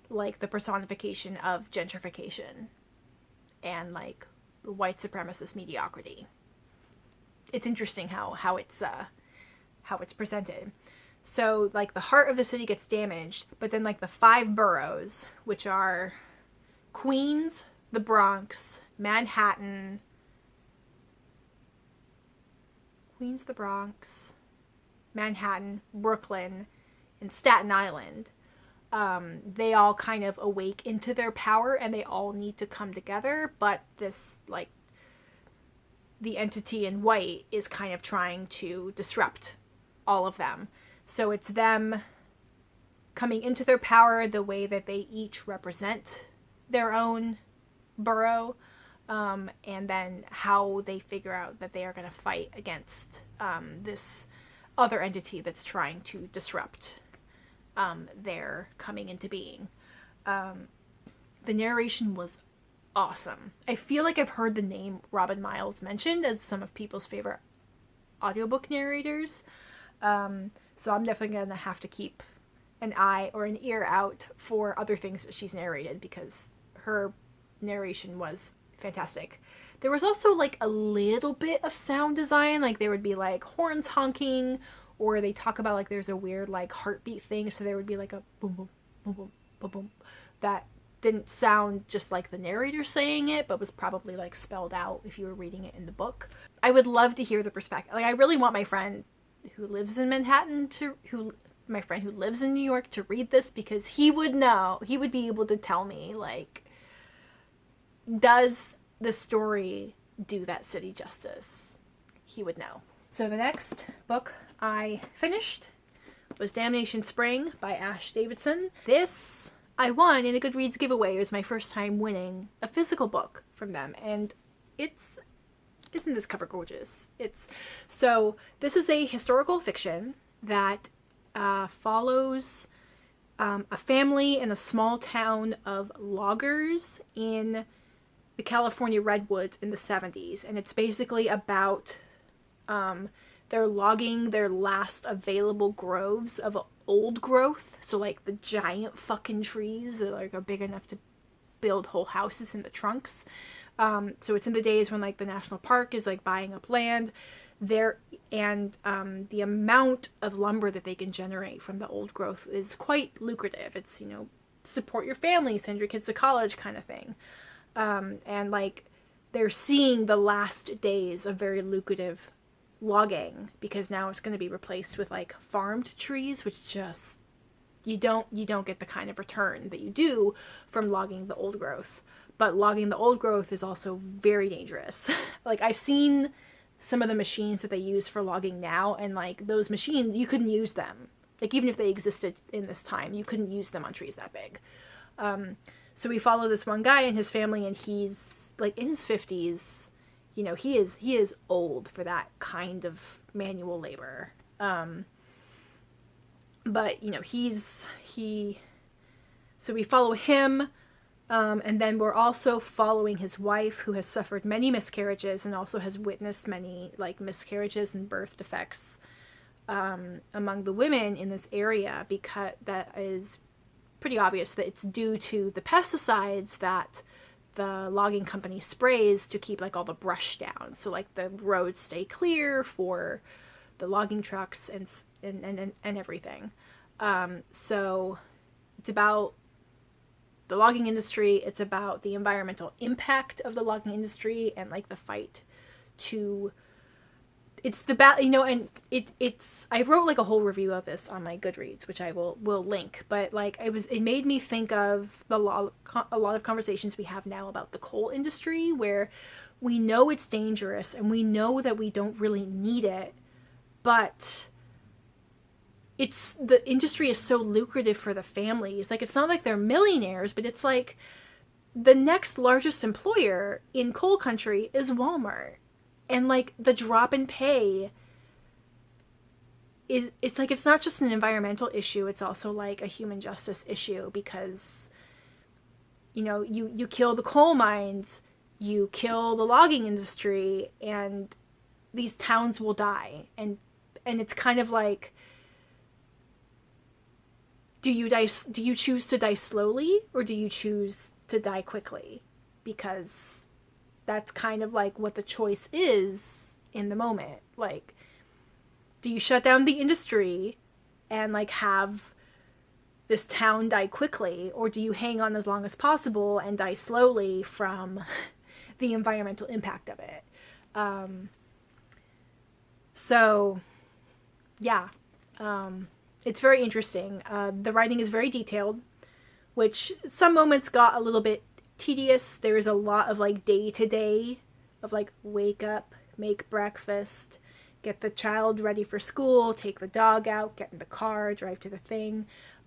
like the personification of gentrification and, like, white supremacist mediocrity. It's interesting how it's presented. So, like, the heart of the city gets damaged, but then, like, the 5 boroughs, which are Queens, the Bronx, Manhattan, Brooklyn, and Staten Island, they all kind of awake into their power, and they all need to come together, but this, like, the entity in white is kind of trying to disrupt all of them. So it's them coming into their power the way that they each represent their own borough, and then how they figure out that they are going to fight against this other entity that's trying to disrupt their coming into being. The narration was awesome. I feel like I've heard the name Robin Miles mentioned as some of people's favorite audiobook narrators. So I'm definitely going to have to keep an eye or an ear out for other things that she's narrated, because her narration was fantastic. There was also like a little bit of sound design, like there would be like horns honking, or they talk about like there's a weird like heartbeat thing, so there would be like a boom boom boom boom boom boom that didn't sound just like the narrator saying it, but was probably like spelled out if you were reading it in the book. I would love to hear the perspective. Like, I really want my friend who lives in Manhattan my friend who lives in New York to read this, because he would know, he would be able to tell me, like, does the story do that city justice? He would know. So the next book I finished was Damnation Spring by Ash Davidson. This I won in a Goodreads giveaway. It was my first time winning a physical book from them, and isn't this cover gorgeous? So this is a historical fiction that follows a family in a small town of loggers in the California redwoods in the 70s, and it's basically about they're logging their last available groves of old growth, so like the giant fucking trees that like are big enough to build whole houses in the trunks. So it's in the days when like the national park is like buying up land there, and the amount of lumber that they can generate from the old growth is quite lucrative. It's, you know, support your family, send your kids to college kind of thing. And like they're seeing the last days of very lucrative logging, because now it's going to be replaced with like farmed trees, which just you don't get the kind of return that you do from logging the old growth. But logging the old growth is also very dangerous. Like, I've seen some of the machines that they use for logging now, and like those machines, you couldn't use them. Like, even if they existed in this time, you couldn't use them on trees that big. So we follow this one guy and his family, and he's like in his 50s. You know, he is old for that kind of manual labor. But, you know, so we follow him, and then we're also following his wife, who has suffered many miscarriages and also has witnessed many, like, miscarriages and birth defects among the women in this area, because that is pretty obvious that it's due to the pesticides that the logging company sprays to keep, like, all the brush down, so, like, the roads stay clear for the logging trucks and everything. So it's about the logging industry. It's about the environmental impact of the logging industry, and like the fight to, it's the you know, and it's I wrote like a whole review of this on my Goodreads, which I will link, but like it made me think of a lot of conversations we have now about the coal industry, where we know it's dangerous and we know that we don't really need it, but the industry is so lucrative for the families. Like, it's not like they're millionaires, but it's like the next largest employer in coal country is Walmart. And like the drop in pay it's like, it's not just an environmental issue, it's also like a human justice issue, because, you know, you kill the coal mines, you kill the logging industry, and these towns will die. And it's kind of like, do you choose to die slowly, or do you choose to die quickly? Because that's kind of like what the choice is in the moment. Like, do you shut down the industry and like have this town die quickly, or do you hang on as long as possible and die slowly from the environmental impact of it? So yeah, it's very interesting. The writing is very detailed, which some moments got a little bit tedious. There's a lot of like day to day of like wake up, make breakfast, get the child ready for school, take the dog out, get in the car, drive to the thing.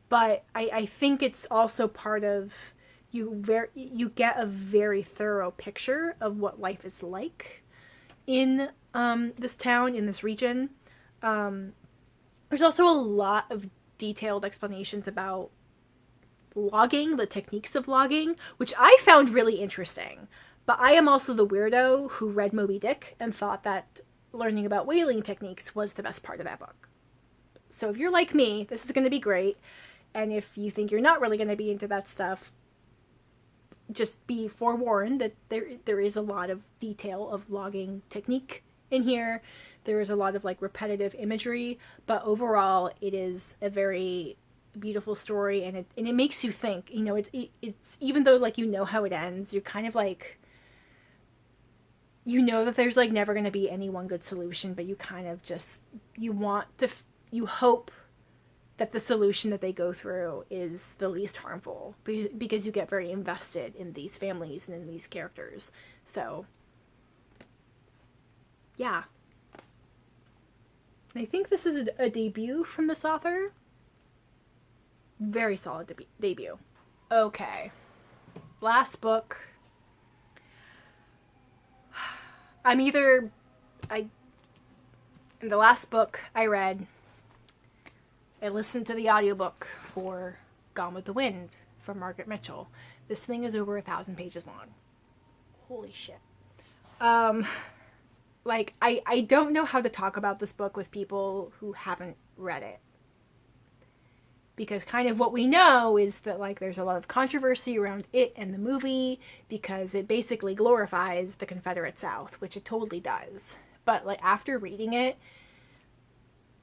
But I think it's also part of you get a very thorough picture of what life is like in this town, in this region. There's also a lot of detailed explanations about logging, the techniques of logging, which I found really interesting. But I am also the weirdo who read Moby Dick and thought that learning about whaling techniques was the best part of that book. So if you're like me, this is going to be great. And if you think you're not really going to be into that stuff, just be forewarned that there is a lot of detail of logging technique in here. There is a lot of like repetitive imagery, but overall it is a very beautiful story, and it makes you think. You know, it's even though like you know how it ends, you're kind of like, you know that there's like never going to be any one good solution, but you kind of just you hope that the solution that they go through is the least harmful, because you get very invested in these families and in these characters. So yeah, I think this is a debut from this author. Very solid debut. Okay. Last book. In the last book I read, I listened to the audiobook for Gone with the Wind from Margaret Mitchell. This thing is over 1,000 pages long. Holy shit. Like, I don't know how to talk about this book with people who haven't read it. Because kind of what we know is that, like, there's a lot of controversy around it and the movie, because it basically glorifies the Confederate South, which it totally does. But, like, after reading it,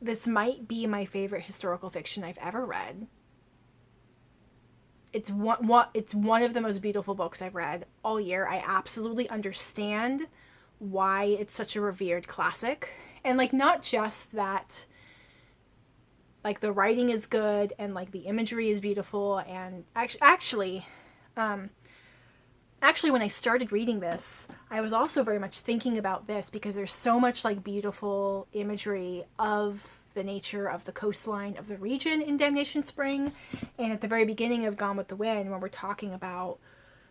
this might be my favorite historical fiction I've ever read. It's one of the most beautiful books I've read all year. I absolutely understand why it's such a revered classic. And, like, not just that, like, the writing is good and, like, the imagery is beautiful. And actually, when I started reading this, I was also very much thinking about this, because there's so much, like, beautiful imagery of the nature of the coastline of the region in Damnation Spring. And at the very beginning of Gone with the Wind, when we're talking about,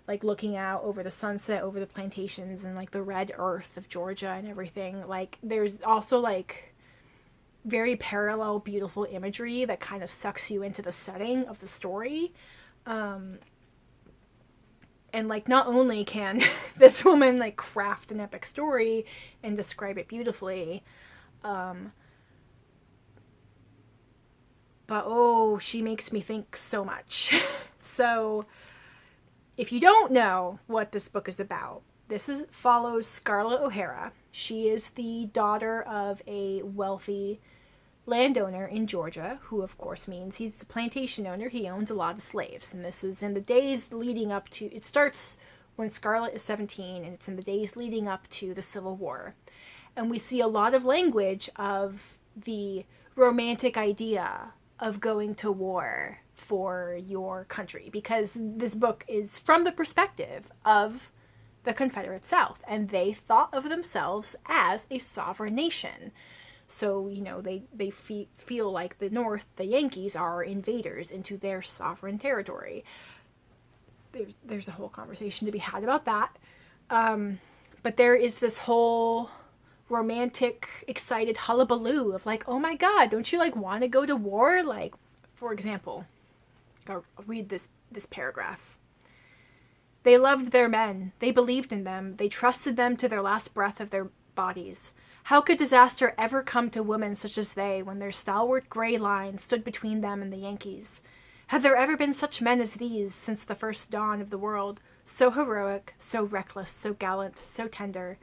like, looking out over the sunset, over the plantations, and, like, the red earth of Georgia and everything, like, there's also, like, very parallel, beautiful imagery that kind of sucks you into the setting of the story. And, like, not only can this woman, like, craft an epic story and describe it beautifully, but, oh, she makes me think so much. So, if you don't know what this book is about, follows Scarlett OHara. She is the daughter of a wealthy landowner in Georgia, who of course means he's a plantation owner. He owns a lot of slaves, and this is in the days leading up to, it starts when Scarlett is 17, and it's in the days leading up to the Civil War. And we see a lot of language of the romantic idea of going to war for your country, because this book is from the perspective of the Confederate South, and they thought of themselves as a sovereign nation. So, you know, they feel like the North, the Yankees, are invaders into their sovereign territory. There's a whole conversation to be had about that. But there is this whole romantic, excited hullabaloo of, like, oh my god, don't you, like, want to go to war? Like, for example, I'll read this paragraph. They loved their men. They believed in them. They trusted them to their last breath of their bodies. How could disaster ever come to women such as they, when their stalwart gray line stood between them and the Yankees? Had there ever been such men as these since the first dawn of the world, so heroic, so reckless, so gallant, so tender?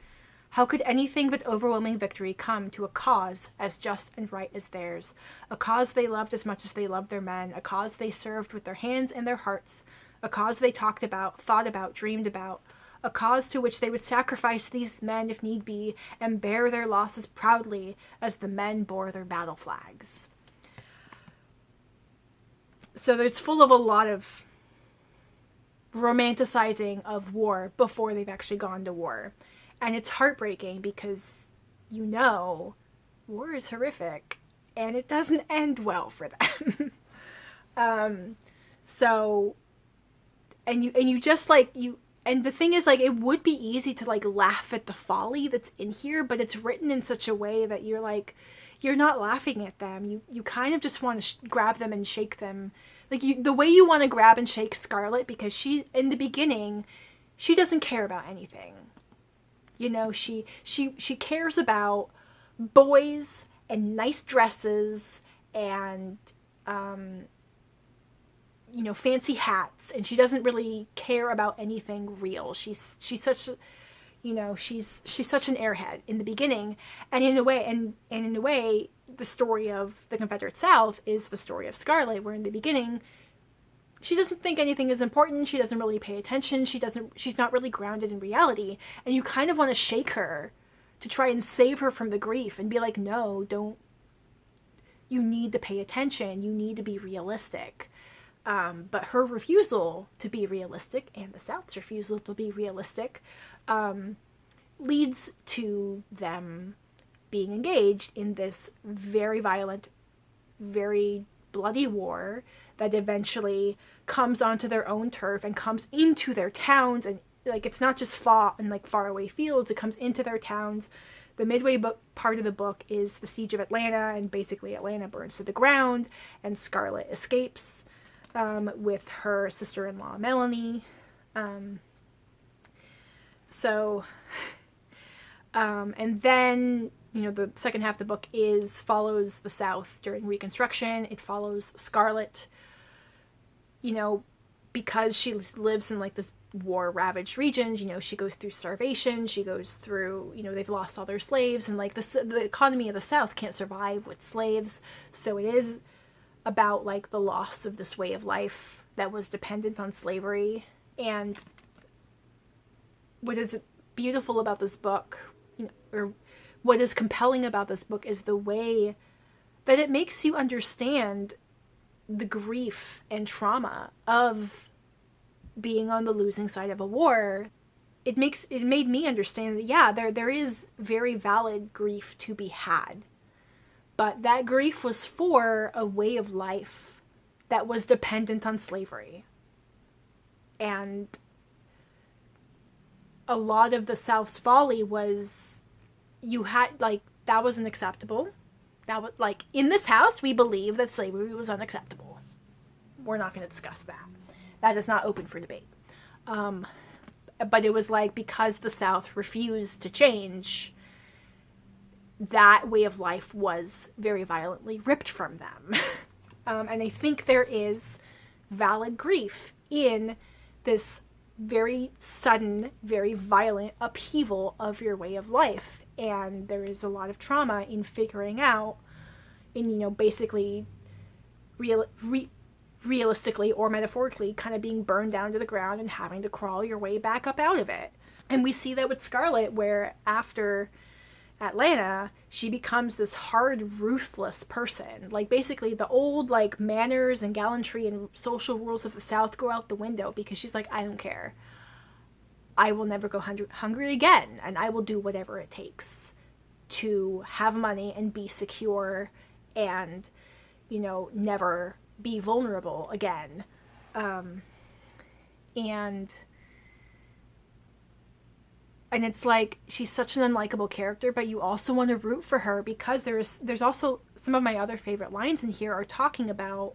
How could anything but overwhelming victory come to a cause as just and right as theirs? A cause they loved as much as they loved their men, a cause they served with their hands and their hearts, a cause they talked about, thought about, dreamed about, a cause to which they would sacrifice these men if need be, and bear their losses proudly as the men bore their battle flags. So it's full of a lot of romanticizing of war before they've actually gone to war. And it's heartbreaking because, you know, war is horrific and it doesn't end well for them. So, and you just like, and the thing is, like, it would be easy to, like, laugh at the folly that's in here, but it's written in such a way that you're like, you're not laughing at them. You kind of just want to grab them and shake them. Like, the way you want to grab and shake Scarlett, because she, in the beginning, she doesn't care about anything. You know, she cares about boys and nice dresses and, you know, fancy hats, and she doesn't really care about anything real. She's such, you know, she's such an airhead in the beginning, and in a way, the story of the Confederate South is the story of Scarlett, where in the beginning, she doesn't think anything is important. She doesn't really pay attention. She's not really grounded in reality. And you kind of want to shake her to try and save her from the grief and be like, no, don't. You need to pay attention. You need to be realistic. But her refusal to be realistic and the South's refusal to be realistic leads to them being engaged in this very violent, very bloody war that eventually comes onto their own turf and comes into their towns. And, like, it's not just fought in, like, faraway fields. It comes into their towns. The midway part of the book is the siege of Atlanta, and basically Atlanta burns to the ground, and Scarlett escapes with her sister-in-law, Melanie. And then, you know, the second half of the book follows the South during Reconstruction. It follows Scarlett, you know, because she lives in, like, this war-ravaged region. You know, she goes through starvation. She goes through, you know, they've lost all their slaves, and, like, the economy of the South can't survive with slaves. So it is about, like, the loss of this way of life that was dependent on slavery. And what is beautiful about this book, you know, or what is compelling about this book, is the way that it makes you understand the grief and trauma of being on the losing side of a war. It made me understand that, yeah, there is very valid grief to be had. But that grief was for a way of life that was dependent on slavery. And a lot of the South's folly was, you had, like, that wasn't acceptable. That was, like, in this house, we believe that slavery was unacceptable. We're not going to discuss that. That is not open for debate. But it was like, because the South refused to change, that way of life was very violently ripped from them. And I think there is valid grief in this very sudden, very violent upheaval of your way of life. And there is a lot of trauma in figuring out, in, you know, basically realistically or metaphorically kind of being burned down to the ground and having to crawl your way back up out of it. And we see that with Scarlett, where after Atlanta, she becomes this hard, ruthless person. Like, basically the old, like, manners and gallantry and social rules of the South go out the window, because she's like, I don't care. I will never go hungry again, and I will do whatever it takes to have money and be secure and, you know, never be vulnerable again. And it's like, she's such an unlikable character, but you also want to root for her, because there's also some of my other favorite lines in here are talking about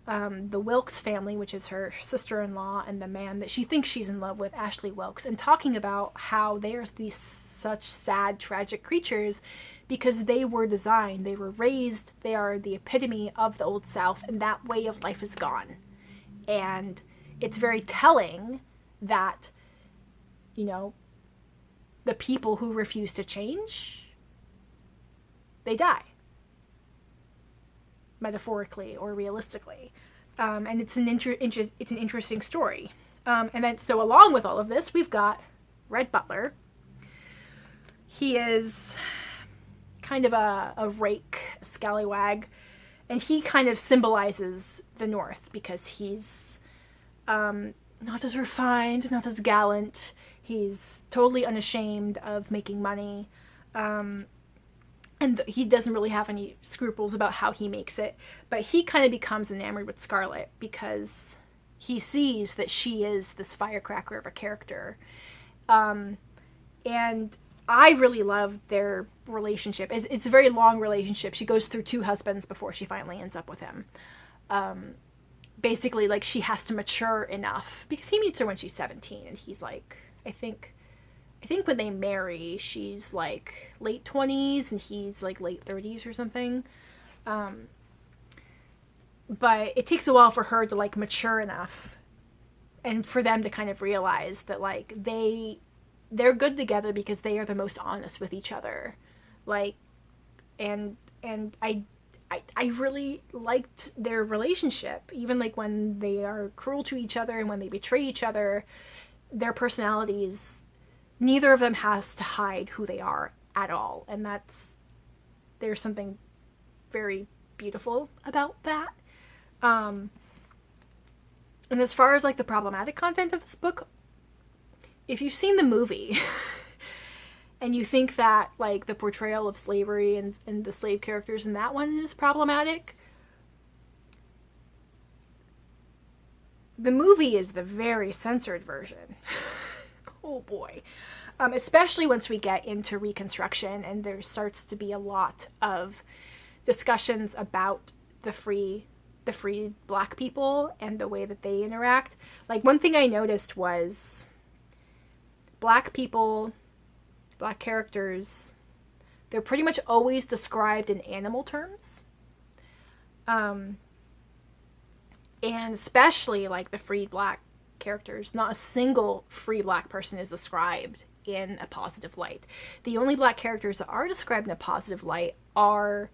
the Wilkes family, which is her sister-in-law and the man that she thinks she's in love with, Ashley Wilkes, and talking about how they're these such sad, tragic creatures because they were designed, they were raised, they are the epitome of the Old South, and that way of life is gone. And it's very telling that, you know, the people who refuse to change, they die. Metaphorically or realistically. And it's an interesting story. And then, so along with all of this, we've got Red Butler. He is kind of a rake, a scallywag, and he kind of symbolizes the North because he's not as refined, not as gallant. He's totally unashamed of making money. And he doesn't really have any scruples about how he makes it. But he kind of becomes enamored with Scarlett because he sees that she is this firecracker of a character. And I really love their relationship. It's a very long relationship. She goes through 2 husbands before she finally ends up with him. Basically, like, she has to mature enough because he meets her when she's 17 and he's like, I think when they marry, she's like late 20s and he's like late 30s or something. But it takes a while for her to like mature enough and for them to kind of realize that like they're good together because they are the most honest with each other. Like, and I really liked their relationship, even like when they are cruel to each other and when they betray each other, their personalities, neither of them has to hide who they are at all. And there's something very beautiful about that. And as far as like the problematic content of this book, if you've seen the movie and you think that like the portrayal of slavery and the slave characters in that one is problematic, the movie is the very censored version. Oh boy. Especially once we get into Reconstruction and there starts to be a lot of discussions about the free black people and the way that they interact. Like, one thing I noticed was black people, black characters, they're pretty much always described in animal terms. And especially like the freed black characters, not a single free black person is described in a positive light. The only black characters that are described in a positive light are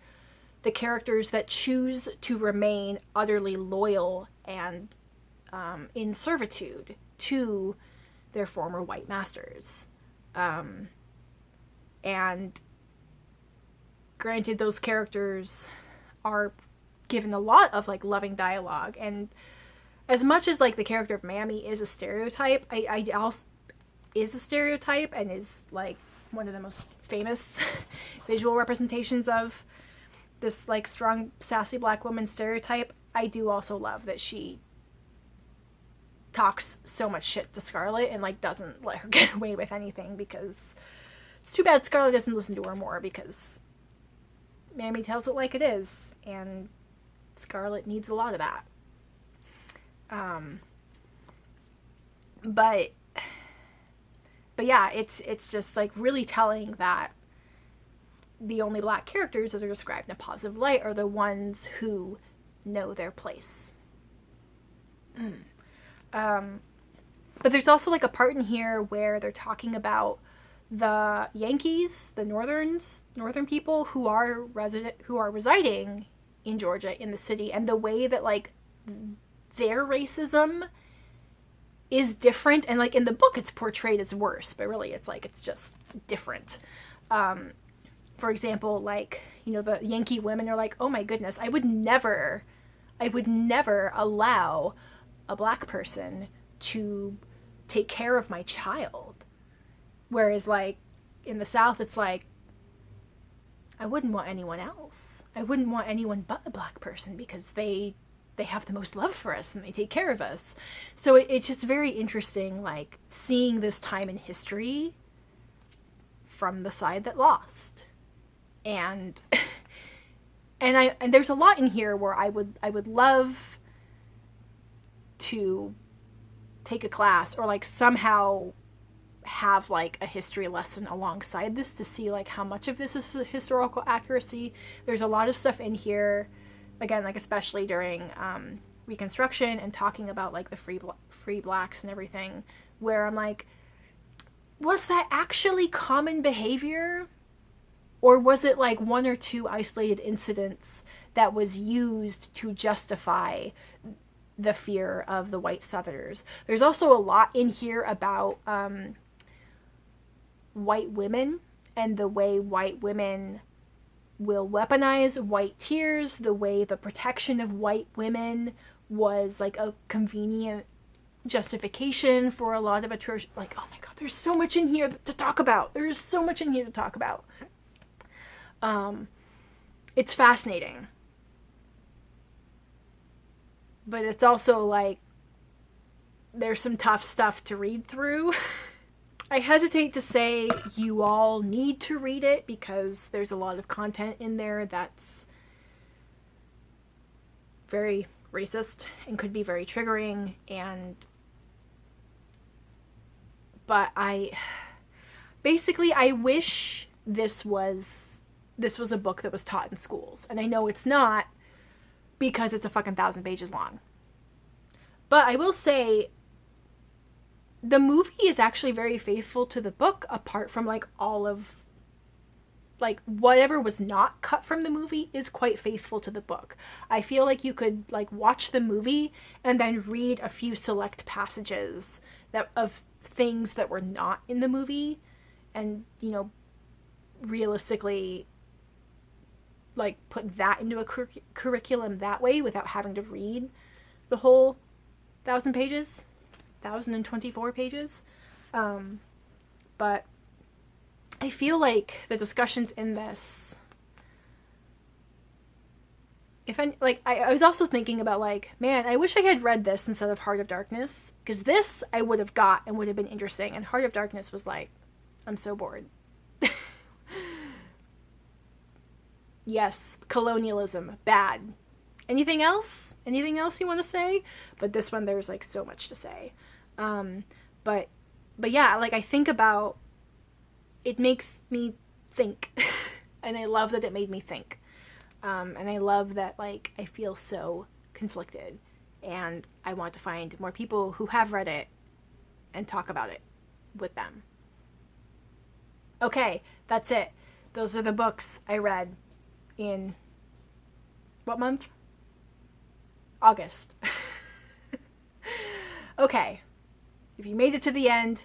the characters that choose to remain utterly loyal and in servitude to their former white masters. And granted, those characters are given a lot of like loving dialogue, and as much as like the character of Mammy is a stereotype, I also is a stereotype and is like one of the most famous visual representations of this like strong, sassy black woman stereotype, I do also love that she talks so much shit to Scarlett and like doesn't let her get away with anything, because it's too bad Scarlett doesn't listen to her more, because Mammy tells it like it is, and Scarlett needs a lot of that. But yeah, it's just like really telling that the only black characters that are described in a positive light are the ones who know their place. But there's also like a part in here where they're talking about the Yankees, the northern people who are residing in Georgia, in the city, and the way that like their racism is different, and like in the book it's portrayed as worse, but really it's like it's just different. For example, like, you know, the Yankee women are like, oh my goodness, I would never allow a black person to take care of my child. Whereas like in the South it's like, I wouldn't want anyone else. I wouldn't want anyone but a black person, because they have the most love for us and they take care of us. So it's just very interesting, like, seeing this time in history from the side that lost. And there's a lot in here where I would love to take a class or like somehow have like a history lesson alongside this to see like how much of this is historical accuracy. There's a lot of stuff in here, again, like especially during Reconstruction and talking about like the free blacks and everything, where I'm like, was that actually common behavior? Or was it like one or two isolated incidents that was used to justify the fear of the white Southerners? There's also a lot in here about white women and the way white women will weaponize white tears, the way the protection of white women was like a convenient justification for a lot of atrocious. Like, oh my god, there's so much in here to talk about. There's so much in here to talk about. It's fascinating. But it's also like, there's some tough stuff to read through. I hesitate to say you all need to read it because there's a lot of content in there that's very racist and could be very triggering, but I wish this was a book that was taught in schools. And I know it's not, because it's a fucking 1,000 pages long. But I will say, the movie is actually very faithful to the book, apart from like all of, like, whatever was not cut from the movie is quite faithful to the book. I feel like you could like watch the movie and then read a few select passages of things that were not in the movie, and, you know, realistically like put that into a curriculum that way without having to read the whole 1,000 pages, 1,024 pages. But I feel like the discussions in this, I was also thinking about like, man, I wish I had read this instead of Heart of Darkness, because this I would have got and would have been interesting, and Heart of Darkness was like, I'm so bored. Yes, colonialism, bad. Anything else? Anything else you want to say? But this one, there's like so much to say. But yeah, like I think about, it makes me think, and I love that it made me think. And I love that, like, I feel so conflicted, and I want to find more people who have read it and talk about it with them. Okay, that's it. Those are the books I read in what month? August. Okay. If you made it to the end,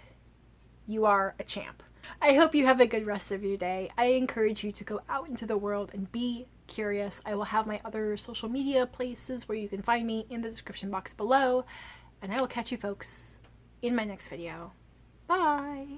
you are a champ. I hope you have a good rest of your day. I encourage you to go out into the world and be curious. I will have my other social media places where you can find me in the description box below, and I will catch you folks in my next video. Bye!